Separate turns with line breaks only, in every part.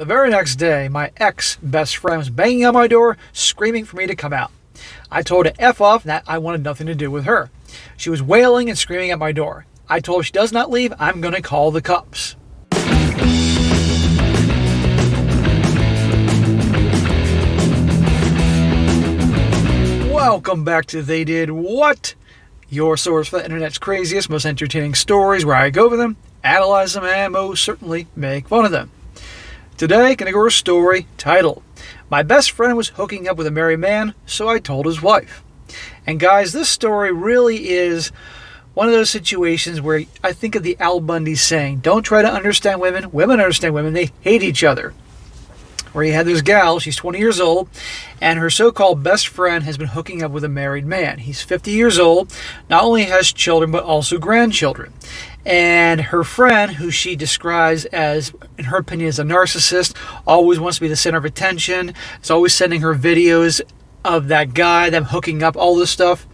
The very next day, my ex-best friend was banging on my door, screaming for me to come out. I told her to F off and that I wanted nothing to do with her. She was wailing and screaming at my door. I told her if she does not leave, I'm going to call the cops. Welcome back to They Did What? Your source for the internet's craziest, most entertaining stories where I go over them, analyze them, and most certainly make fun of them. Today, going to go over a story titled, My Best Friend Was Hooking Up with a Married Man, So I Told His Wife. And guys, this story really is one of those situations where I think of the Al Bundy saying, don't try to understand women, women understand women, they hate each other. Where he had this gal, she's 20 years old, and her so-called best friend has been hooking up with a married man. He's 50 years old, not only has children, but also grandchildren. And her friend, who she describes as, in her opinion, as a narcissist, always wants to be the center of attention, is always sending her videos of that guy, them hooking up, all this stuff.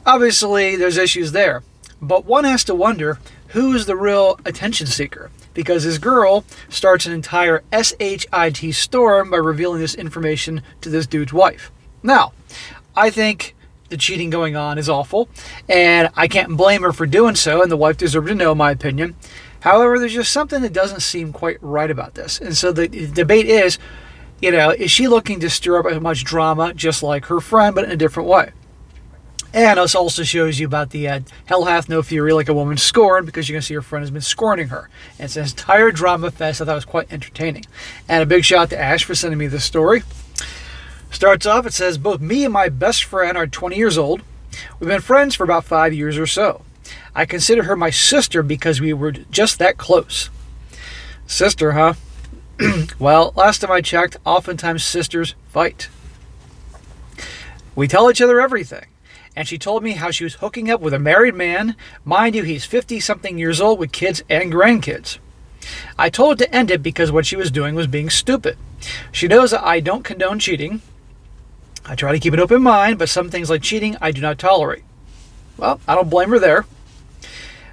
Obviously, there's issues there. But one has to wonder, who's the real attention seeker? Because this girl starts an entire SHIT storm by revealing this information to this dude's wife. Now, I think the cheating going on is awful, and I can't blame her for doing so, and the wife deserved to know, in my opinion. However, there's just something that doesn't seem quite right about this. And so the debate is, is she looking to stir up as much drama just like her friend, but in a different way? And this also shows you about the hell hath no fury like a woman scorned, because you're going to see her friend has been scorning her. And it's an entire drama fest. I thought it was quite entertaining. And a big shout out to Ash for sending me this story. Starts off, it says, both me and my best friend are 20 years old. We've been friends for about 5 years or so. I consider her my sister because we were just that close. Sister, huh? Well, last time I checked, oftentimes sisters fight. We tell each other everything. And she told me how she was hooking up with a married man. Mind you, he's 50-something years old with kids and grandkids. I told her to end it because what she was doing was being stupid. She knows that I don't condone cheating. I try to keep an open mind, but some things like cheating I do not tolerate. Well, I don't blame her there.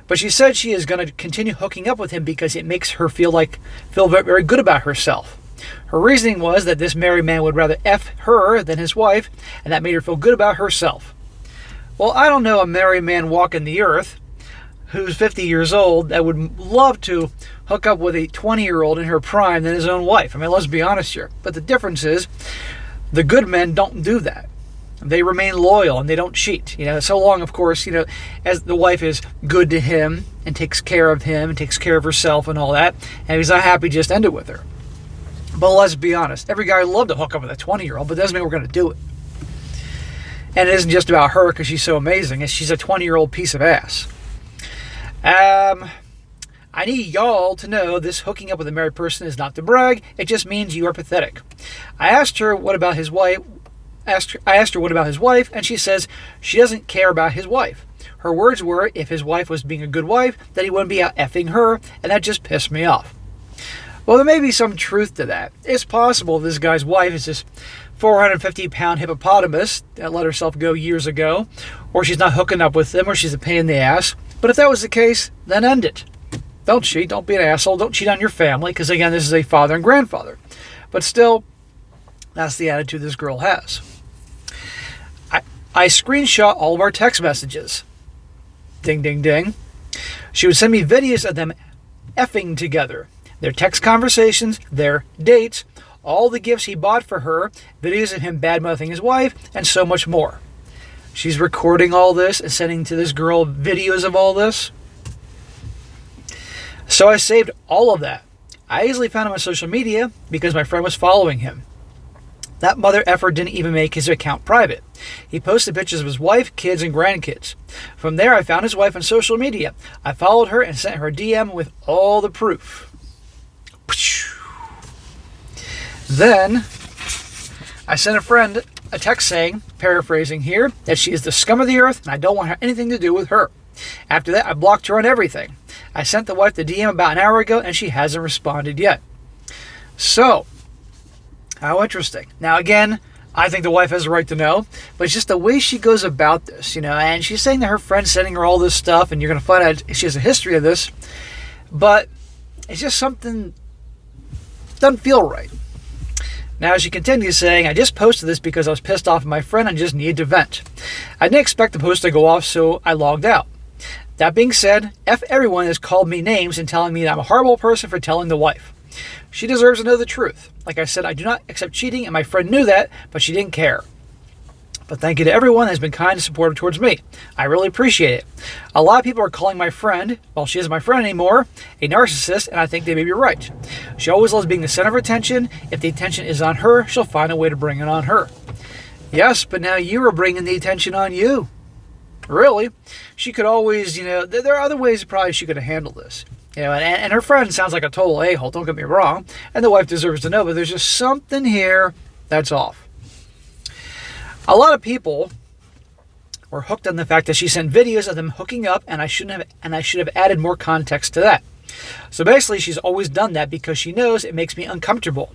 But she said she is going to continue hooking up with him because it makes her feel very, very good about herself. Her reasoning was that this married man would rather F her than his wife, and that made her feel good about herself. Well, I don't know a married man walking the earth who's 50 years old that would love to hook up with a 20-year-old in her prime than his own wife. I mean, let's be honest here. But the difference is the good men don't do that. They remain loyal and they don't cheat. So long, of course, as the wife is good to him and takes care of him and takes care of herself and all that, and he's not happy, just end it with her. But let's be honest. Every guy would love to hook up with a 20-year-old, but that doesn't mean we're going to do it. And it isn't just about her because she's so amazing. She's a 20-year-old piece of ass. I need y'all to know this hooking up with a married person is not to brag. It just means you are pathetic. I asked her what about his wife. I asked her what about his wife, and she says she doesn't care about his wife. Her words were, if his wife was being a good wife, then he wouldn't be out effing her, and that just pissed me off. Well, there may be some truth to that. It's possible this guy's wife is this 450-pound hippopotamus that let herself go years ago, or she's not hooking up with him, or she's a pain in the ass. But if that was the case, then end it. Don't cheat. Don't be an asshole. Don't cheat on your family, because again, this is a father and grandfather. But still, that's the attitude this girl has. I screenshot all of our text messages. Ding, ding, ding. She would send me videos of them effing together. Their text conversations, their dates, all the gifts he bought for her, videos of him bad-mouthing his wife, and so much more. She's recording all this and sending to this girl videos of all this. So I saved all of that. I easily found him on social media because my friend was following him. That mother effer didn't even make his account private. He posted pictures of his wife, kids, and grandkids. From there, I found his wife on social media. I followed her and sent her a DM with all the proof. Then, I sent a friend a text saying, paraphrasing here, that she is the scum of the earth and I don't want anything to do with her. After that, I blocked her on everything. I sent the wife the DM about an hour ago and she hasn't responded yet. So, how interesting. Now again, I think the wife has a right to know, but it's just the way she goes about this, and she's saying that her friend's sending her all this stuff and you're going to find out she has a history of this, but it's just something doesn't feel right. Now she continues saying, I just posted this because I was pissed off at my friend and just needed to vent. I didn't expect the post to go off, so I logged out. That being said, F everyone has called me names and telling me that I'm a horrible person for telling the wife. She deserves to know the truth. Like I said, I do not accept cheating, and my friend knew that, but she didn't care. But thank you to everyone that has been kind and supportive towards me. I really appreciate it. A lot of people are calling my friend, well, she isn't my friend anymore, a narcissist, and I think they may be right. She always loves being the center of attention. If the attention is on her, she'll find a way to bring it on her. Yes, but now you are bringing the attention on you. Really? She could always, there are other ways probably she could have handled this. And her friend sounds like a total a-hole, don't get me wrong, and the wife deserves to know, but there's just something here that's off. A lot of people were hooked on the fact that she sent videos of them hooking up, and I should have added more context to that. So basically, she's always done that because she knows it makes me uncomfortable.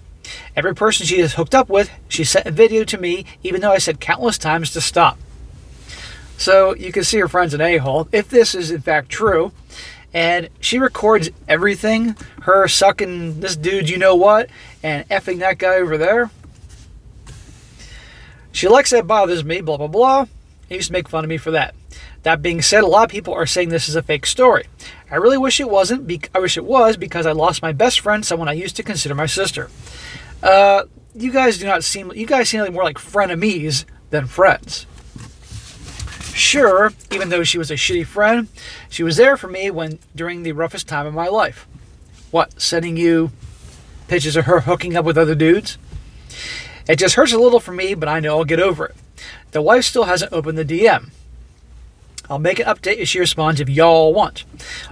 Every person she has hooked up with, she sent a video to me, even though I said countless times to stop. So you can see her friend's an a-hole, if this is in fact true. And she records everything, her sucking this dude you know what, and effing that guy over there. She likes that bothers me, blah, blah, blah. He used to make fun of me for that. That being said, a lot of people are saying this is a fake story. I really wish it wasn't. I wish it was because I lost my best friend, someone I used to consider my sister. You guys seem like more like frenemies than friends. Sure, even though she was a shitty friend, she was there for me during the roughest time of my life. What, sending you pictures of her hooking up with other dudes? It just hurts a little for me, but I know I'll get over it. The wife still hasn't opened the DM. I'll make an update if she responds if y'all want.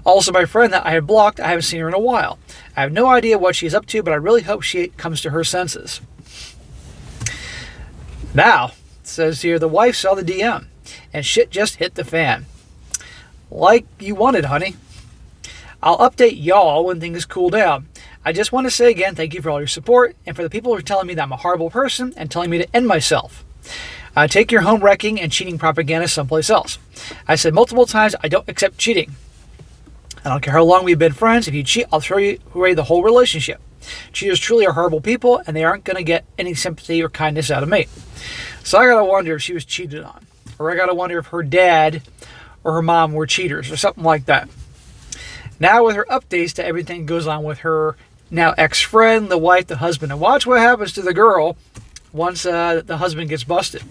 Also, my friend that I have blocked, I haven't seen her in a while. I have no idea what she's up to, but I really hope she comes to her senses. Now, it says here, the wife saw the DM, and shit just hit the fan. Like you wanted, honey. I'll update y'all when things cool down. I just want to say again, thank you for all your support, and for the people who are telling me that I'm a horrible person and telling me to end myself. Take your home wrecking and cheating propaganda someplace else. I said multiple times, I don't accept cheating. I don't care how long we've been friends. If you cheat, I'll throw you away the whole relationship. Cheaters truly are horrible people, and they aren't going to get any sympathy or kindness out of me. So I got to wonder if she was cheated on. Or I got to wonder if her dad or her mom were cheaters or something like that. Now with her updates to everything that goes on with her now ex-friend, the wife, the husband, and watch what happens to the girl once the husband gets busted.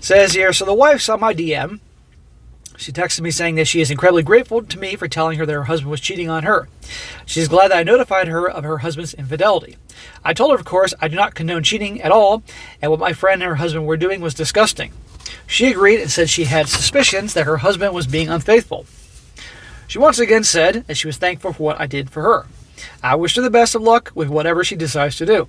Says here, so the wife saw my DM. She texted me saying that she is incredibly grateful to me for telling her that her husband was cheating on her. She's glad that I notified her of her husband's infidelity. I told her, of course, I do not condone cheating at all, and what my friend and her husband were doing was disgusting. She agreed and said she had suspicions that her husband was being unfaithful. She once again said that she was thankful for what I did for her. I wish her the best of luck with whatever she decides to do.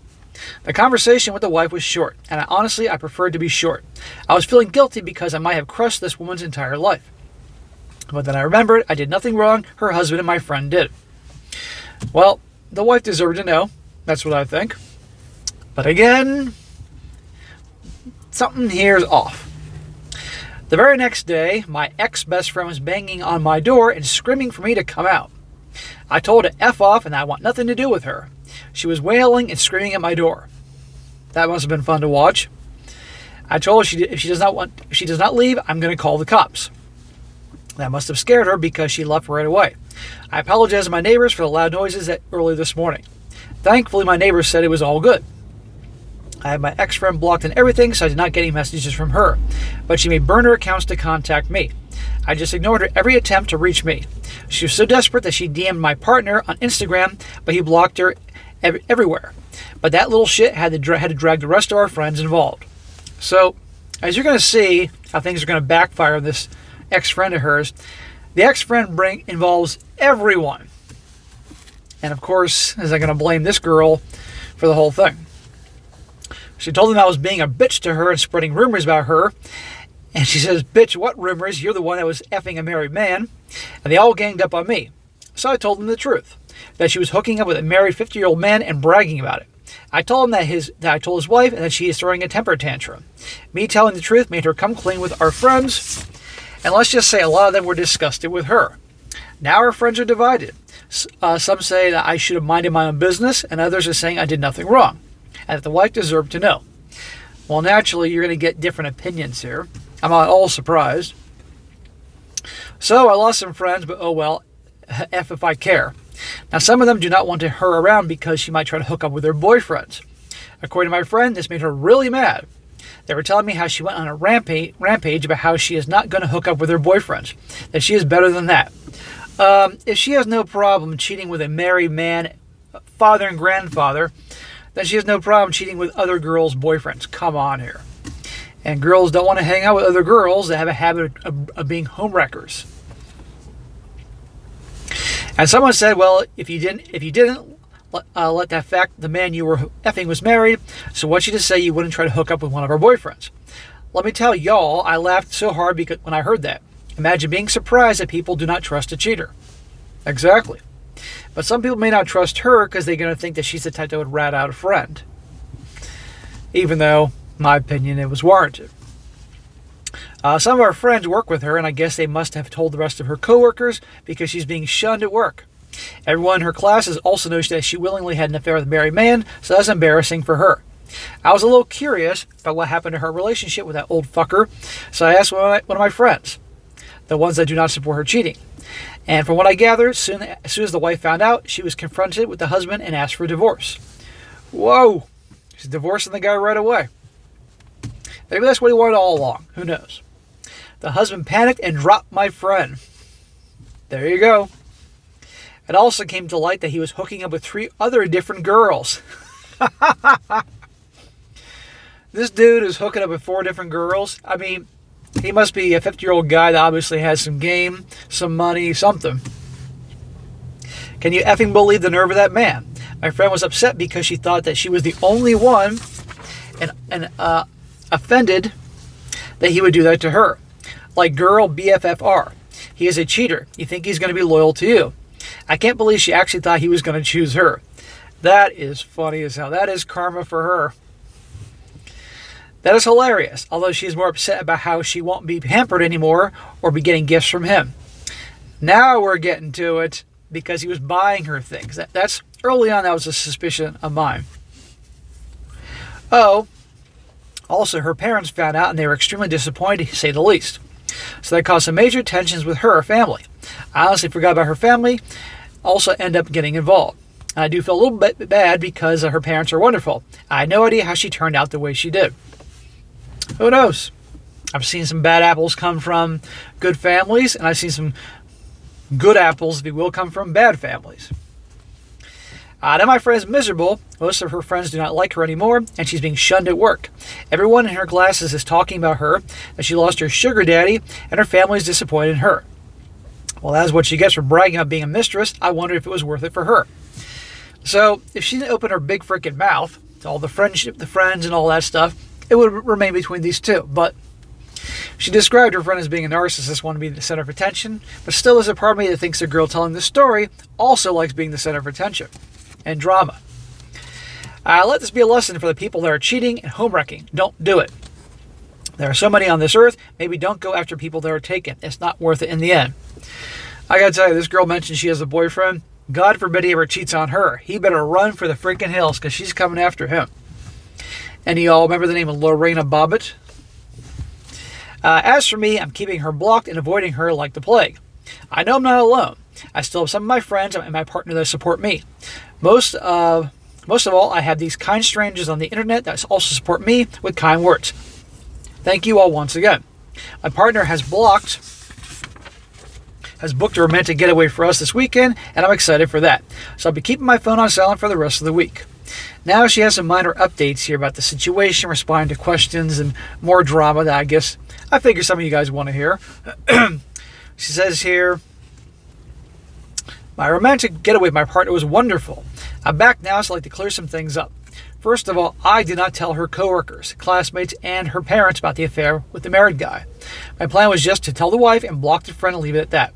The conversation with the wife was short, and I preferred to be short. I was feeling guilty because I might have crushed this woman's entire life. But then I remembered I did nothing wrong, her husband and my friend did. Well, the wife deserved to know. That's what I think. But again, something here is off. The very next day, my ex-best friend was banging on my door and screaming for me to come out. I told her to F off and I want nothing to do with her. She was wailing and screaming at my door. That must have been fun to watch. I told her if she does not leave, I'm going to call the cops. That must have scared her because she left right away. I apologize to my neighbors for the loud noises early this morning. Thankfully, my neighbors said it was all good. I had my ex-friend blocked and everything, so I did not get any messages from her. But she may burn her accounts to contact me. I just ignored her every attempt to reach me. She was so desperate that she DM'd my partner on Instagram, but he blocked her everywhere. But that little shit had to drag the rest of our friends involved. So, as you're going to see how things are going to backfire on this ex-friend of hers, the ex-friend involves everyone. And of course, is I going to blame this girl for the whole thing. She told them I was being a bitch to her and spreading rumors about her. And she says, bitch, what rumors? You're the one that was effing a married man. And they all ganged up on me. So I told them the truth, that she was hooking up with a married 50-year-old man and bragging about it. I told him that I told his wife and that she is throwing a temper tantrum. Me telling the truth made her come clean with our friends. And let's just say a lot of them were disgusted with her. Now our friends are divided. Some say that I should have minded my own business, and others are saying I did nothing wrong, and that the wife deserved to know. Well, naturally, you're going to get different opinions here. I'm not all surprised. So I lost some friends, but oh well, F if I care. Now, some of them do not want her around because she might try to hook up with their boyfriends. According to my friend, this made her really mad. They were telling me how she went on a rampage about how she is not going to hook up with her boyfriends, that she is better than that. If she has no problem cheating with a married man, father and grandfather, then she has no problem cheating with other girls' boyfriends. Come on here. And girls don't want to hang out with other girls that have a habit of being homewreckers. And someone said, well, if you didn't let that fact the man you were effing was married, so what's you to say you wouldn't try to hook up with one of our boyfriends? Let me tell y'all, I laughed so hard because when I heard that. Imagine being surprised that people do not trust a cheater. Exactly. But some people may not trust her because they're going to think that she's the type that would rat out a friend. Even though, in my opinion, it was warranted. Some of our friends work with her, and I guess they must have told the rest of her coworkers because she's being shunned at work. Everyone in her classes also knows that she willingly had an affair with a married man, so that's embarrassing for her. I was a little curious about what happened to her relationship with that old fucker, so I asked one of my friends, the ones that do not support her cheating. And from what I gathered, as soon as the wife found out, she was confronted with the husband and asked for a divorce. Whoa! She's divorcing the guy right away. Maybe that's what he wanted all along. Who knows? The husband panicked and dropped my friend. There you go. It also came to light that he was hooking up with 3 other different girls. This dude is hooking up with 4 different girls. I mean, he must be a 50-year-old guy that obviously has some game, some money, something. Can you effing believe the nerve of that man? My friend was upset because she thought that she was the only one and offended that he would do that to her. Like, girl, BFFR. He is a cheater. You think he's going to be loyal to you. I can't believe she actually thought he was going to choose her. That is funny as hell. That is karma for her. That is hilarious, although she is more upset about how she won't be pampered anymore or be getting gifts from him. Now we're getting to it because he was buying her things. That's early on, that was a suspicion of mine. Oh, also her parents found out and they were extremely disappointed, to say the least. So that caused some major tensions with her family. I honestly forgot about her family, also end up getting involved. And I do feel a little bit bad because her parents are wonderful. I had no idea how she turned out the way she did. Who knows? I've seen some bad apples come from good families, and I've seen some good apples, if you will, come from bad families. Now my friend is miserable. Most of her friends do not like her anymore, and she's being shunned at work. Everyone in her classes is talking about her, that she lost her sugar daddy, and her family is disappointed in her. Well, that's what she gets for bragging about being a mistress. I wonder if it was worth it for her. So, if she didn't open her big freaking mouth to all the friendship, the friends, and all that stuff, it would remain between these two. But she described her friend as being a narcissist, wanting to be the center of attention, but still there's a part of me that thinks the girl telling the story also likes being the center of attention and drama. Let this be a lesson for the people that are cheating and homewrecking. Don't do it. There are so many on this earth, maybe don't go after people that are taken. It's not worth it in the end. I gotta tell you, this girl mentioned she has a boyfriend. God forbid he ever cheats on her. He better run for the freaking hills because she's coming after him. And you all remember the name of Lorena Bobbitt? As for me, I'm keeping her blocked and avoiding her like the plague. I know I'm not alone. I still have some of my friends and my partner that support me. Most of all, I have these kind strangers on the internet that also support me with kind words. Thank you all once again. My partner has booked a romantic getaway for us this weekend, and I'm excited for that. So I'll be keeping my phone on silent for the rest of the week. Now she has some minor updates here about the situation, responding to questions, and more drama that I figure some of you guys want to hear. She says here, my romantic getaway with my partner was wonderful. I'm back now, so I'd like to clear some things up. First of all, I did not tell her coworkers, classmates, and her parents about the affair with the married guy. My plan was just to tell the wife and block the friend and leave it at that.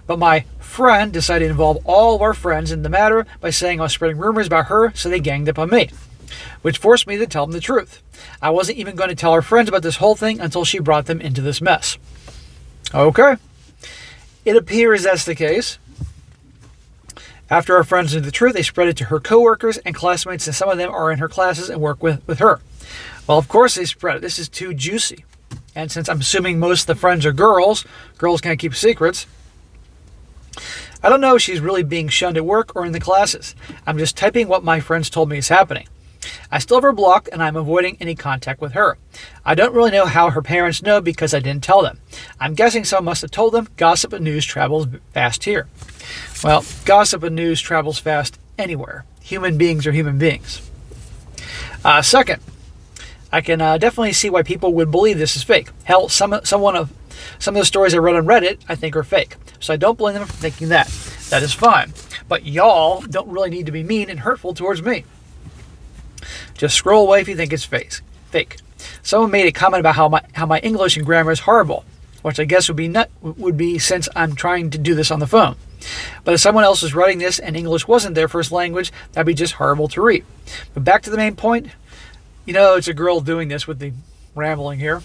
But my friend decided to involve all of our friends in the matter by saying I was spreading rumors about her, so they ganged up on me, which forced me to tell them the truth. I wasn't even going to tell her friends about this whole thing until she brought them into this mess. Okay. It appears that's the case. After our friends knew the truth, they spread it to her coworkers and classmates, and some of them are in her classes and work with her. Well, of course they spread it. This is too juicy. And since I'm assuming most of the friends are girls can't keep secrets, I don't know if she's really being shunned at work or in the classes. I'm just typing what my friends told me is happening. I still have her blocked, and I'm avoiding any contact with her. I don't really know how her parents know because I didn't tell them. I'm guessing someone must have told them. Gossip and news travels fast here. Well, gossip and news travels fast anywhere. Human beings are human beings. Second, I can definitely see why people would believe this is fake. Hell, some of the stories I read on Reddit I think are fake. So I don't blame them for thinking that. That is fine. But y'all don't really need to be mean and hurtful towards me. Just scroll away if you think it's fake. Someone made a comment about how my English and grammar is horrible, which I guess would be since I'm trying to do this on the phone. But if someone else was writing this and English wasn't their first language, that'd be just horrible to read. But back to the main point. It's a girl doing this with the rambling here.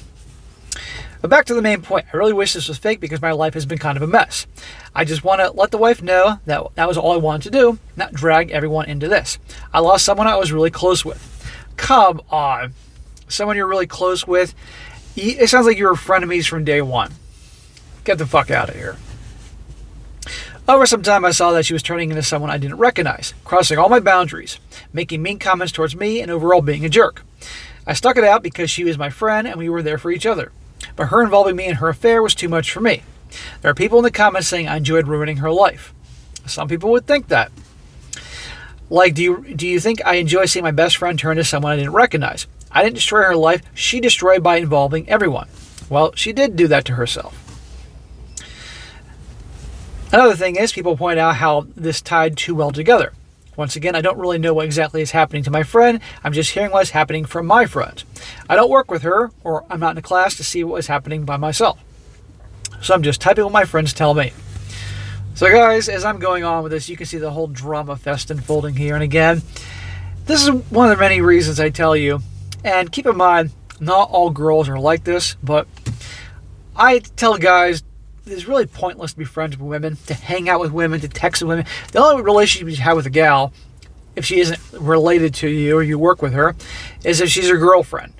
But back to the main point. I really wish this was fake because my life has been kind of a mess. I just want to let the wife know that that was all I wanted to do, not drag everyone into this. I lost someone I was really close with. Come on. Someone you're really close with. It sounds like you were frenemies from day one. Get the fuck out of here. Over some time, I saw that she was turning into someone I didn't recognize, crossing all my boundaries, making mean comments towards me, and overall being a jerk. I stuck it out because she was my friend and we were there for each other. But her involving me in her affair was too much for me. There are people in the comments saying I enjoyed ruining her life. Some people would think that. Like, do you think I enjoy seeing my best friend turn to someone I didn't recognize? I didn't destroy her life. She destroyed by involving everyone. Well, she did do that to herself. Another thing is, people point out how this tied too well together. Once again, I don't really know what exactly is happening to my friend. I'm just hearing what's happening from my friends. I don't work with her, or I'm not in a class to see what is happening by myself. So I'm just typing what my friends tell me. So guys, as I'm going on with this, you can see the whole drama fest unfolding here. And again, this is one of the many reasons I tell you. And keep in mind, not all girls are like this, but I tell guys, it's really pointless to be friends with women, to hang out with women, to text with women. The only relationship you have with a gal, if she isn't related to you or you work with her, is if she's your girlfriend.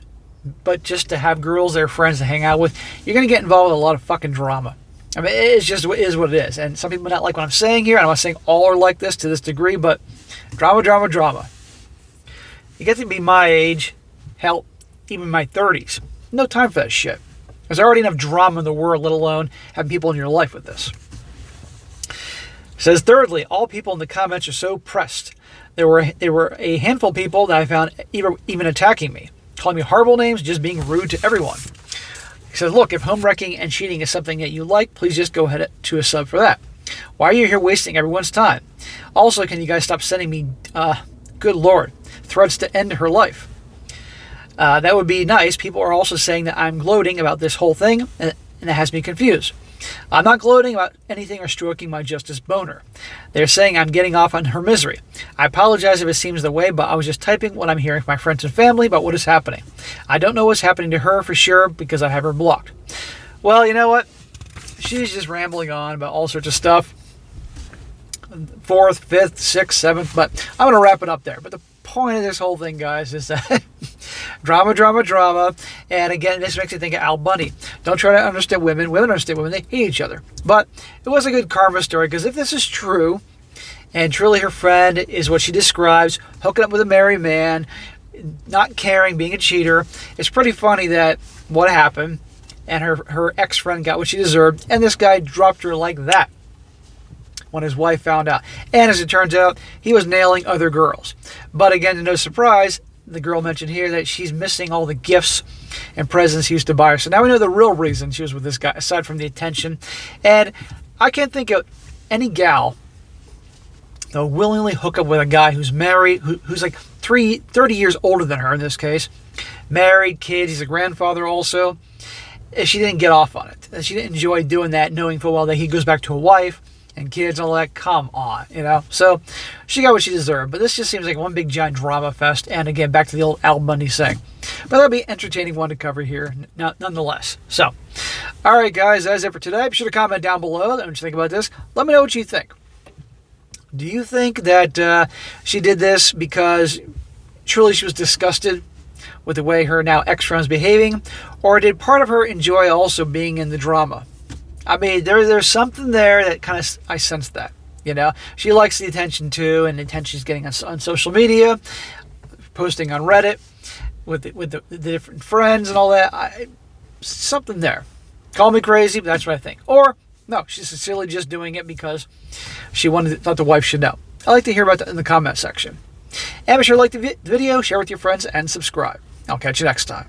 But just to have girls that are friends to hang out with, you're going to get involved with a lot of fucking drama. I mean, it is what it is. And some people may not like what I'm saying here. I'm not saying all are like this to this degree, but drama. You get to be my age, hell, even my 30s. No time for that shit. There's already enough drama in the world, let alone having people in your life with this. It says, thirdly, all people in the comments are so pressed. There were a handful of people that I found even attacking me, calling me horrible names, just being rude to everyone. He says, look, if home wrecking and cheating is something that you like, please just go ahead to a sub for that. Why are you here wasting everyone's time? Also, can you guys stop sending me, good Lord, threats to end her life? That would be nice. People are also saying that I'm gloating about this whole thing, and it has me confused. I'm not gloating about anything or stroking my justice boner. They're saying I'm getting off on her misery. I apologize if it seems the way, but I was just typing what I'm hearing from my friends and family about what is happening. I don't know what's happening to her for sure because I have her blocked. Well, you know what? She's just rambling on about all sorts of stuff. 4th, 5th, 6th, 7th, but I'm going to wrap it up there. But the point of this whole thing, guys, is that drama. And again, this makes me think of Al Bundy. Don't try to understand women. Women understand women. They hate each other. But it was a good karma story, because if this is true, and truly her friend is what she describes, hooking up with a married man, not caring, being a cheater, it's pretty funny that what happened, and her ex-friend got what she deserved, and this guy dropped her like that when his wife found out. And as it turns out, he was nailing other girls. But again, to no surprise, the girl mentioned here that she's missing all the gifts and presents he used to buy her. So now we know the real reason she was with this guy, aside from the attention. And I can't think of any gal that will willingly hook up with a guy who's married, who's like 30 years older than her in this case. Married, kids, he's a grandfather also. She didn't get off on it. She didn't enjoy doing that, knowing full well that he goes back to a wife and kids and all that. Come on, So she got what she deserved. But this just seems like one big giant drama fest. And again, back to the old Al Bundy saying. But that'll be an entertaining one to cover here, nonetheless. So, all right, guys, that's it for today. Be sure to comment down below what you think about this. Let me know what you think. Do you think that she did this because truly she was disgusted with the way her now ex-friend was behaving, or did part of her enjoy also being in the drama? I mean, there's something there that kind of, I sense that. You know, she likes the attention too, and the attention she's getting on social media, posting on Reddit with the different friends and all that. Something there. Call me crazy, but that's what I think. Or no, she's sincerely just doing it because she thought the wife should know. I'd like to hear about that in the comment section. And be sure to like the video, share with your friends, and subscribe. I'll catch you next time.